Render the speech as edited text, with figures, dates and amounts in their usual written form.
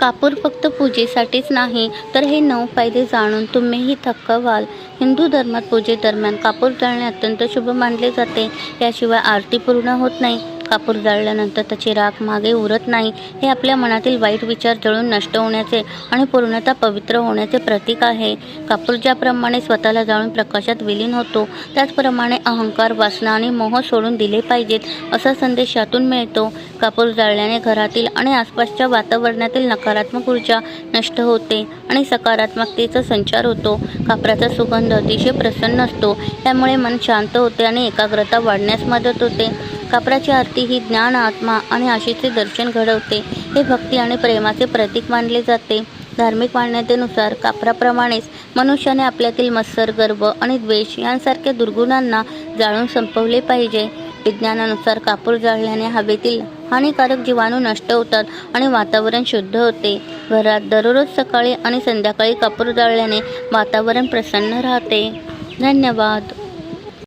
कापूर फक्त पूजेसाठीच नाही, तर हे 9 फायदे जाणून तुम्हीही थक्क व्हाल. हिंदू धर्मात पूजेदरम्यान कापूर जाळणे अत्यंत शुभ मानले जाते. याशिवाय आरती पूर्ण होत नाही. कापूर जाळल्यानंतर त्याची राख मागे उरत नाही. हे आपल्या मनातील वाईट विचार जळून नष्ट होण्याचे आणि पूर्णतः पवित्र होण्याचे प्रतीक आहे. कापूर ज्याप्रमाणे स्वतःला जाळून प्रकाशात विलीन होतो, त्याचप्रमाणे अहंकार, वासना आणि मोह सोडून दिले पाहिजेत असा संदेश यातून मिळतो. कापूर जाळल्याने घरातील आणि आसपासच्या वातावरणातील नकारात्मक ऊर्जा नष्ट होते आणि सकारात्मकतेचा संचार होतो. कापराचा सुगंध अतिशय प्रसन्न असतो. त्यामुळे मन शांत होते आणि एकाग्रता वाढण्यास मदत होते. कापराची आरती ही ज्ञान, आत्मा आणि आशेचे दर्शन घडवते. हे भक्ती आणि प्रेमाचे प्रतीक मानले जाते. धार्मिक मान्यतेनुसार कापराप्रमाणेच मनुष्याने आपल्यातील मत्सर, गर्व आणि द्वेष यांसारख्या दुर्गुणांना जाळून संपवले पाहिजे. विज्ञानानुसार कापूर जाळल्याने हवेतील हानिकारक जीवाणू नष्ट होतात आणि वातावरण शुद्ध होते. घरात दररोज सकाळी आणि संध्याकाळी कापूर जाळल्याने वातावरण प्रसन्न राहते. धन्यवाद.